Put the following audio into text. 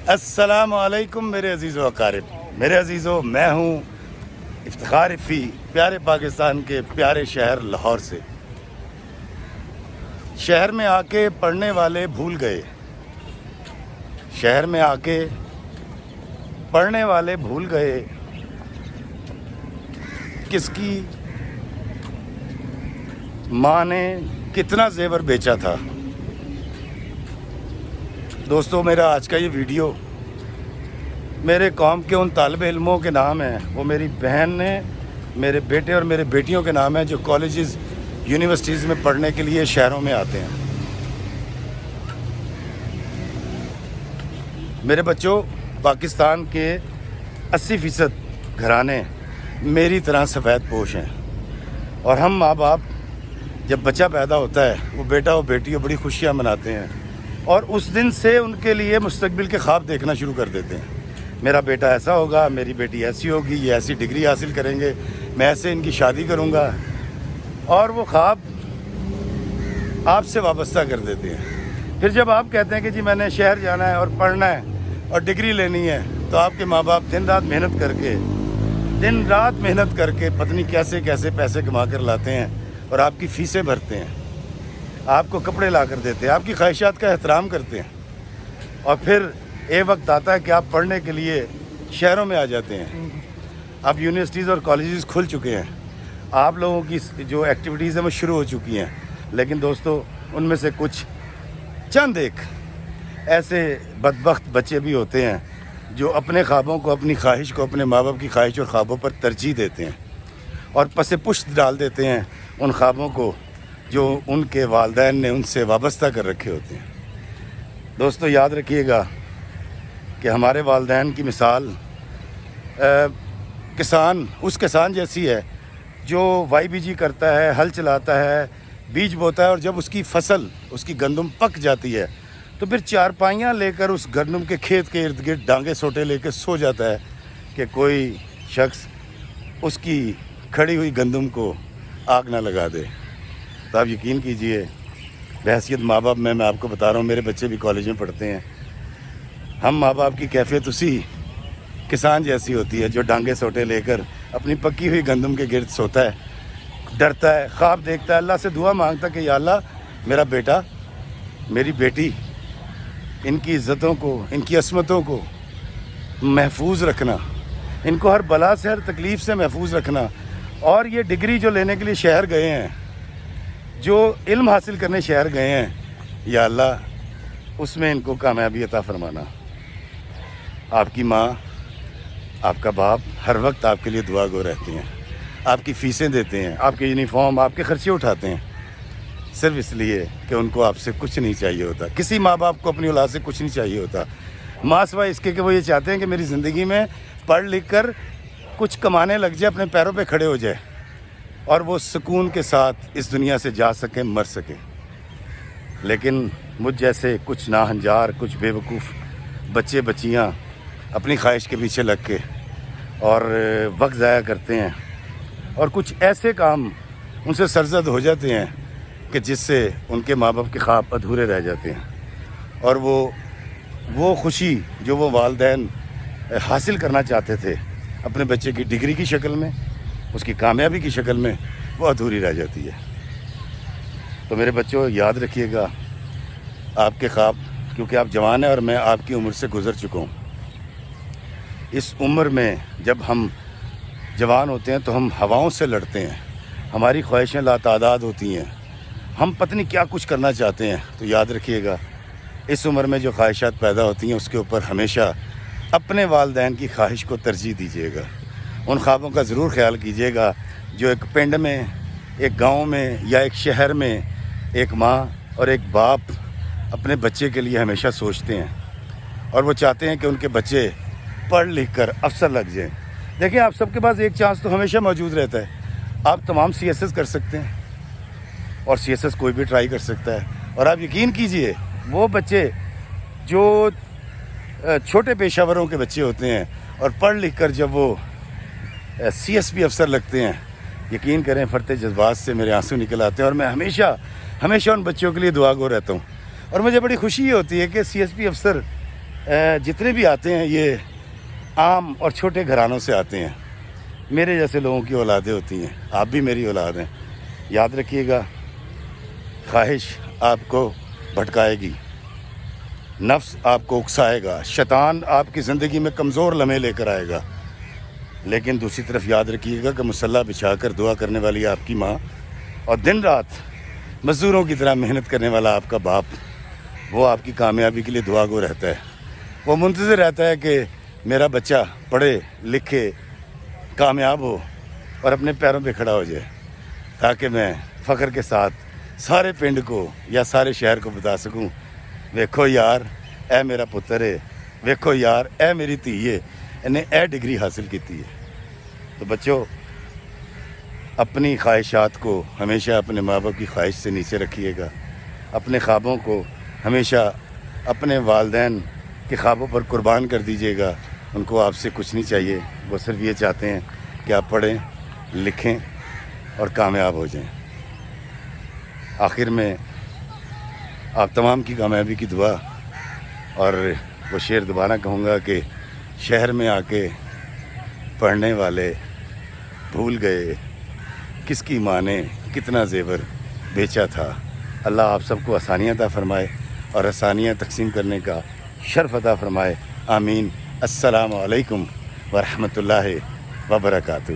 السلام علیکم میرے عزیز و اقارب، میرے عزیزو، میں ہوں افتخار فی پیارے پاکستان کے پیارے شہر لاہور سے۔ شہر میں آ کے پڑھنے والے بھول گئے، شہر میں آ کے پڑھنے والے بھول گئے کس کی ماں نے کتنا زیور بیچا تھا۔ دوستو، میرا آج کا یہ ویڈیو میرے قوم کے ان طالب علموں کے نام ہیں، وہ میری بہن نے، میرے بیٹے اور میرے بیٹیوں کے نام ہیں جو کالجز یونیورسٹیز میں پڑھنے کے لیے شہروں میں آتے ہیں۔ میرے بچوں، پاکستان کے 80% گھرانے میری طرح سفید پوش ہیں، اور ہم ماں باپ جب بچہ پیدا ہوتا ہے، وہ بیٹا اور بیٹی بڑی خوشیاں مناتے ہیں، اور اس دن سے ان کے لیے مستقبل کے خواب دیکھنا شروع کر دیتے ہیں۔ میرا بیٹا ایسا ہوگا، میری بیٹی ایسی ہوگی، یہ ایسی ڈگری حاصل کریں گے، میں ایسے ان کی شادی کروں گا، اور وہ خواب آپ سے وابستہ کر دیتے ہیں۔ پھر جب آپ کہتے ہیں کہ جی میں نے شہر جانا ہے اور پڑھنا ہے اور ڈگری لینی ہے، تو آپ کے ماں باپ دن رات محنت کر کے پتہ نہیں کیسے کیسے پیسے کما کر لاتے ہیں، اور آپ کی فیسیں بھرتے ہیں، آپ کو کپڑے لا کر دیتے ہیں، آپ کی خواہشات کا احترام کرتے ہیں، اور پھر ایک وقت آتا ہے کہ آپ پڑھنے کے لیے شہروں میں آ جاتے ہیں۔ اب یونیورسٹیز اور کالجز کھل چکے ہیں، آپ لوگوں کی جو ایکٹیویٹیز ہیں وہ شروع ہو چکی ہیں، لیکن دوستو، ان میں سے کچھ چند ایک ایسے بدبخت بچے بھی ہوتے ہیں جو اپنے خوابوں کو، اپنی خواہش کو، اپنے ماں باپ کی خواہش اور خوابوں پر ترجیح دیتے ہیں، اور پس پشت ڈال دیتے ہیں ان خوابوں کو جو ان کے والدین نے ان سے وابستہ کر رکھے ہوتے ہیں۔ دوستو، یاد رکھیے گا کہ ہمارے والدین کی مثال اس کسان جیسی ہے جو وائی بی جی کرتا ہے، ہل چلاتا ہے، بیج بوتا ہے، اور جب اس کی فصل، اس کی گندم پک جاتی ہے تو پھر چارپائیاں لے کر اس گندم کے کھیت کے ارد گرد ڈانگے سوٹے لے کے سو جاتا ہے کہ کوئی شخص اس کی کھڑی ہوئی گندم کو آگ نہ لگا دے۔ تو آپ یقین کیجئے، بحیثیت ماں باپ میں آپ کو بتا رہا ہوں، میرے بچے بھی کالج میں پڑھتے ہیں، ہم ماں باپ کی کیفیت اسی کسان جیسی ہوتی ہے جو ڈانگے سوٹے لے کر اپنی پکی ہوئی گندم کے گرد سوتا ہے، ڈرتا ہے، خواب دیکھتا ہے، اللہ سے دعا مانگتا ہے کہ یا اللہ، میرا بیٹا، میری بیٹی، ان کی عزتوں کو، ان کی عصمتوں کو محفوظ رکھنا، ان کو ہر بلا سے، ہر تکلیف سے محفوظ رکھنا، اور یہ ڈگری جو لینے کے لیے شہر گئے ہیں، جو علم حاصل کرنے شہر گئے ہیں، یا اللہ اس میں ان کو کامیابی عطا فرمانا۔ آپ کی ماں، آپ کا باپ ہر وقت آپ کے لیے دعا گو رہتے ہیں، آپ کی فیسیں دیتے ہیں، آپ کے یونیفارم، آپ کے خرچے اٹھاتے ہیں، صرف اس لیے کہ ان کو آپ سے کچھ نہیں چاہیے ہوتا۔ کسی ماں باپ کو اپنی اولاد سے کچھ نہیں چاہیے ہوتا، ماں سوائے اس کے کہ وہ یہ چاہتے ہیں کہ میری زندگی میں پڑھ لکھ کر کچھ کمانے لگ جائے، اپنے پیروں پہ کھڑے ہو جائے، اور وہ سکون کے ساتھ اس دنیا سے جا سکیں، مر سکیں۔ لیکن مجھ جیسے کچھ ناہنجار، کچھ بے وقوف بچے بچیاں اپنی خواہش کے پیچھے لگ کے اور وقت ضائع کرتے ہیں، اور کچھ ایسے کام ان سے سرزد ہو جاتے ہیں کہ جس سے ان کے ماں باپ کے خواب ادھورے رہ جاتے ہیں، اور وہ خوشی جو وہ والدین حاصل کرنا چاہتے تھے اپنے بچے کی ڈگری کی شکل میں، اس کی کامیابی کی شکل میں، وہ ادھوری رہ جاتی ہے۔ تو میرے بچوں، یاد رکھیے گا آپ کے خواب، کیونکہ آپ جوان ہیں اور میں آپ کی عمر سے گزر چکا ہوں۔ اس عمر میں جب ہم جوان ہوتے ہیں تو ہم ہواؤں سے لڑتے ہیں، ہماری خواہشیں لاتعداد ہوتی ہیں، ہم پتہ نہیں کیا کچھ کرنا چاہتے ہیں۔ تو یاد رکھیے گا، اس عمر میں جو خواہشات پیدا ہوتی ہیں اس کے اوپر ہمیشہ اپنے والدین کی خواہش کو ترجیح دیجیے گا، ان خوابوں کا ضرور خیال کیجیے گا جو ایک پنڈ میں، ایک گاؤں میں، یا ایک شہر میں ایک ماں اور ایک باپ اپنے بچے کے لیے ہمیشہ سوچتے ہیں، اور وہ چاہتے ہیں کہ ان کے بچے پڑھ لکھ کر افسر لگ جائیں۔ دیکھیں، آپ سب کے پاس ایک چانس تو ہمیشہ موجود رہتا ہے، آپ تمام سی ایس ایس کر سکتے ہیں، اور سی ایس ایس کوئی بھی ٹرائی کر سکتا ہے، اور آپ یقین کیجئے، وہ بچے جو چھوٹے پیشہ وروں کے بچے ہوتے ہیں اور پڑھ لکھ کر جب وہ سی ایس پی افسر لگتے ہیں، یقین کریں فرتے جذبات سے میرے آنسو نکل آتے ہیں، اور میں ہمیشہ ان بچوں کے لیے دعا گو رہتا ہوں، اور مجھے بڑی خوشی ہوتی ہے کہ سی ایس پی افسر جتنے بھی آتے ہیں یہ عام اور چھوٹے گھرانوں سے آتے ہیں، میرے جیسے لوگوں کی اولادیں ہوتی ہیں، آپ بھی میری اولاد ہیں۔ یاد رکھیے گا، خواہش آپ کو بھٹکائے گی، نفس آپ کو اکسائے گا، شیطان آپ کی زندگی میں کمزور لمحے لے کر آئے گا، لیکن دوسری طرف یاد رکھیے گا کہ مصلی بچھا کر دعا کرنے والی آپ کی ماں اور دن رات مزدوروں کی طرح محنت کرنے والا آپ کا باپ، وہ آپ کی کامیابی کے لیے دعا گو رہتا ہے۔ وہ منتظر رہتا ہے کہ میرا بچہ پڑھے لکھے کامیاب ہو اور اپنے پیروں پہ کھڑا ہو جائے، تاکہ میں فخر کے ساتھ سارے پنڈ کو یا سارے شہر کو بتا سکوں، ویکھو یار اے میرا پتر ہے، ویکھو یار اے میری دھی ہے، انہیں اے ڈگری حاصل کیتی ہے۔ تو بچوں، اپنی خواہشات کو ہمیشہ اپنے ماں باپ کی خواہش سے نیچے رکھیے گا، اپنے خوابوں کو ہمیشہ اپنے والدین کے خوابوں پر قربان کر دیجیے گا۔ ان کو آپ سے کچھ نہیں چاہیے، وہ صرف یہ چاہتے ہیں کہ آپ پڑھیں لکھیں اور کامیاب ہو جائیں۔ آخر میں آپ تمام کی کامیابی کی دعا اور وہ شعر دوبارہ کہوں گا کہ شہر میں آ کے پڑھنے والے بھول گئے کس کی ماں نے کتنا زیور بیچا تھا۔ اللہ آپ سب کو آسانیاں عطا فرمائے اور آسانیاں تقسیم کرنے کا شرف عطا فرمائے، آمین۔ السلام علیکم ورحمۃ اللہ وبرکاتہ۔